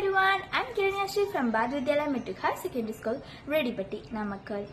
everyone, I'm Kiranya Sri from Bad Vidyalaya Matric High Secondary School, Redipatti, Namakkal.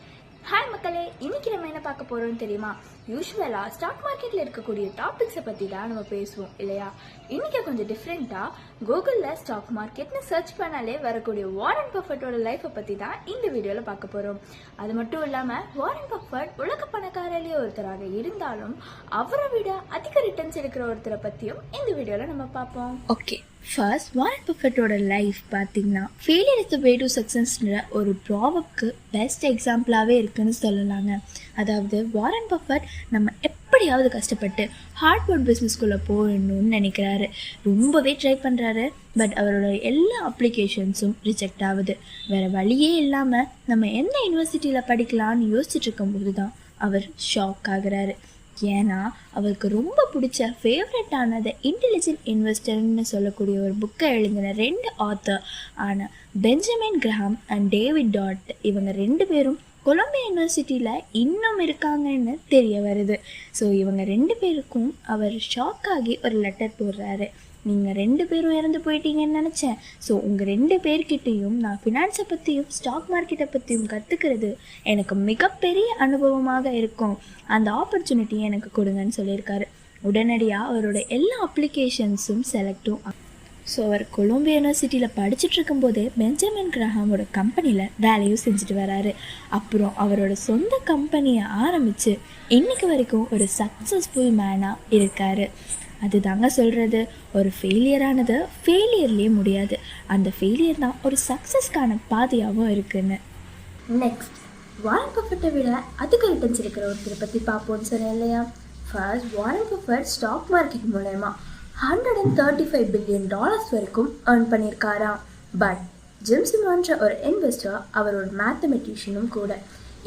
Hi மக்களே, இன்னைக்கு நம்ம என்ன பார்க்க போறோம்னு தெரியுமா? யூஸ்வலா ஸ்டாக் மார்க்கெட்ல இருக்கக்கூடிய டாபிக்ஸை பத்தி தான் நம்ம பேசுவோம் இல்லையா? இன்னைக்கு கொஞ்சம் டிஃப்ரெண்டா கூகுள்ல ஸ்டாக் மார்க்கெட்னு சர்ச் பண்ணாலே வரக்கூடிய வாரன் பஃபட்டோட லைஃபை பத்தி தான் இந்த வீடியோல பார்க்க போறோம். அது மட்டும் இல்லாம வாரன் பஃபட் உலக பணக்காரர்லயே ஒருத்தராக இருந்தாலும் அவரை விட அதிக ரிட்டர்ன்ஸ் எடுக்கிற ஒருத்தரை பத்தியும் இந்த வீடியோல நம்ம பார்ப்போம். ஓகே, ஃபர்ஸ்ட் வாரன் பஃபட்டோட லைஃப் பார்த்தீங்கன்னா failure is the way to சக்ஸஸ்ன்ற ஒரு ப்ராவப்க்கு பெஸ்ட் எக்ஸாம்பிளாகவே இருக்குன்னு சொல்லலாங்க. அதாவது வாரன் பஃபட் நம்ம எப்படியாவது கஷ்டப்பட்டு ஹார்ட்வேர் பிஸ்னஸ்குள்ளே போகணும்னு நினைக்கிறாரு. ரொம்பவே ட்ரை பண்ணுறாரு. பட் அவரோட எல்லா அப்ளிகேஷன்ஸும் ரிஜெக்ட் ஆகுது. வேறு வழியே இல்லாமல் நம்ம எந்த யூனிவர்சிட்டியில் படிக்கலான்னு யோசிச்சுட்டு இருக்கும்போது தான் அவர் ஷாக் ஆகுறாரு. ஏன்னா அவருக்கு ரொம்ப பிடிச்ச ஃபேவரட்டானது இன்டெலிஜென்ட் இன்வெஸ்டர்னு சொல்லக்கூடிய ஒரு புக்கை எழுதின 2 ஆத்தர் ஆன Benjamin Graham and David dot, இவங்க 2 பேரும் கொலம்பியா யூனிவர்சிட்டியில் இன்னும் இருக்காங்கன்னு தெரிய வருது. ஸோ இவங்க 2 பேருக்கும் அவர் ஷாக் ஆகி ஒரு லெட்டர் போடுறாரு. நீங்கள் 2 பேரும் இறந்து போயிட்டீங்கன்னு நினச்சேன். ஸோ உங்கள் 2 பேர்கிட்டையும் நான் ஃபினான்ஸை பற்றியும் ஸ்டாக் மார்க்கெட்டை பற்றியும் கற்றுக்கிறது எனக்கு மிகப்பெரிய அனுபவமாக இருக்கும். அந்த ஆப்பர்ச்சுனிட்டியை எனக்கு கொடுங்கன்னு சொல்லியிருக்காரு. உடனடியாக அவரோட எல்லா அப்ளிகேஷன்ஸும் செலக்டும். ஸோ அவர் கொலம்பியா யூனிவர்சிட்டியில் படிச்சுட்டு இருக்கும்போதே பெஞ்சமின் கிரஹாமோட கம்பெனியில் வேலையும் செஞ்சுட்டு வராரு. அப்புறம் அவரோட சொந்த கம்பெனியை ஆரம்பித்து இன்னைக்கு வரைக்கும் ஒரு சக்ஸஸ்ஃபுல் மேனாக இருக்கார். அதுதாங்க சொல்கிறது, ஒரு ஃபெயிலியரானது ஃபெயிலியர்லேயே முடியாது. அந்த ஃபெயிலியர் தான் ஒரு சக்ஸஸ்க்கான பாதையாகவும் இருக்குன்னு. நெக்ஸ்ட், வாரன் பஃபட்டை விட அதிக ரிட்டர்ன்ஸ் இருக்கிற ஒருத்தரை பற்றி பார்ப்போம்னு சொன்னேன் இல்லையா? First, Warren Buffett stock market மூலமா $135 பில்லியன் வரைக்கும் ஏர்ன் பண்ணியிருக்காராம். பட் ஜிம் சிமான்ற ஒரு இன்வெஸ்டர், அவர் ஒரு மேத்தமெட்டிஷியனும் கூட.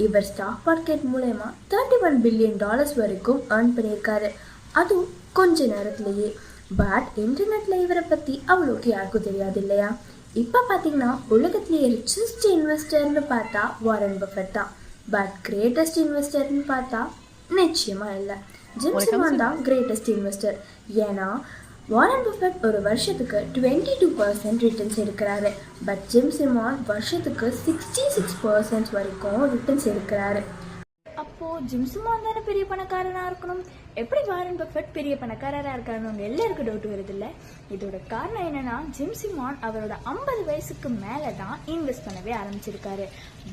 இவர் ஸ்டாக் மார்க்கெட் மூலமா $31 பில்லியன் வரைக்கும் ஏர்ன் பண்ணியிருக்காரு. அதுவும் கொஞ்ச நேரத்துலேயே. பட் இன்டர்நெட்ல இவரை பற்றி அவ்வளோக்கு யாருக்கும் தெரியாது இல்லையா? இப்போ பார்த்தீங்கன்னா உலகத்திலேயே ரிச்சஸ்ட் இன்வெஸ்டர்னு பார்த்தா வாரன் பஃபட் தான். பட் கிரேட்டஸ்ட் இன்வெஸ்டர்னு பார்த்தா நிச்சயமாக இல்லை. ஜிம் சிமான் தான் கிரேட்டஸ்ட் இன்வெஸ்டர். ஏன்னா வாரன் பஃபட் ஒரு வருஷத்துக்கு 22% ரிட்டர்ன்ஸ் எடுக்கிறாரு. பட் ஜிம் சிமான் வருஷத்துக்கு 66% வரைக்கும் ரிட்டர்ன்ஸ் எடுக்கிறாரு. அப்போது ஜிம் சிமான் தானே பெரிய பணக்காரராக இருக்கணும். எப்படி வாரன் பஃபட் பெரிய பணக்காரராக இருக்காருன்னு எல்லாருக்கும் டவுட் வருது இல்லை? இதோட காரணம் என்னன்னா, ஜிம் சிமான் அவரோட 50 வயசுக்கு மேலே தான் இன்வெஸ்ட் பண்ணவே ஆரம்பிச்சிருக்காரு.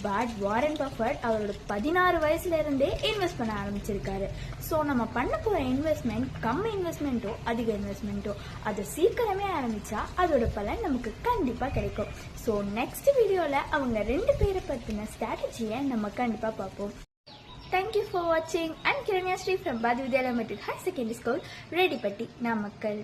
பட் வாரன் பஃபட் அவரோட 16 வயசுல இருந்தே இன்வெஸ்ட் பண்ண ஆரம்பிச்சிருக்காரு. ஸோ நம்ம பண்ண போகிற இன்வெஸ்ட்மெண்ட் கம்மி இன்வெஸ்ட்மெண்ட்டோ அதிக இன்வெஸ்ட்மெண்ட்டோ அதை சீக்கிரமே ஆரம்பித்தா அதோட பலன் நமக்கு கண்டிப்பாக கிடைக்கும். ஸோ நெக்ஸ்ட் வீடியோவில் அவங்க 2 பேரை பற்றின ஸ்ட்ராட்டஜியை நம்ம கண்டிப்பாக பார்ப்போம். Thank you for watching. I'm Kiranya Sri from Bad Vidyalaya Matric High Secondary School, Redipatti, Namakkal.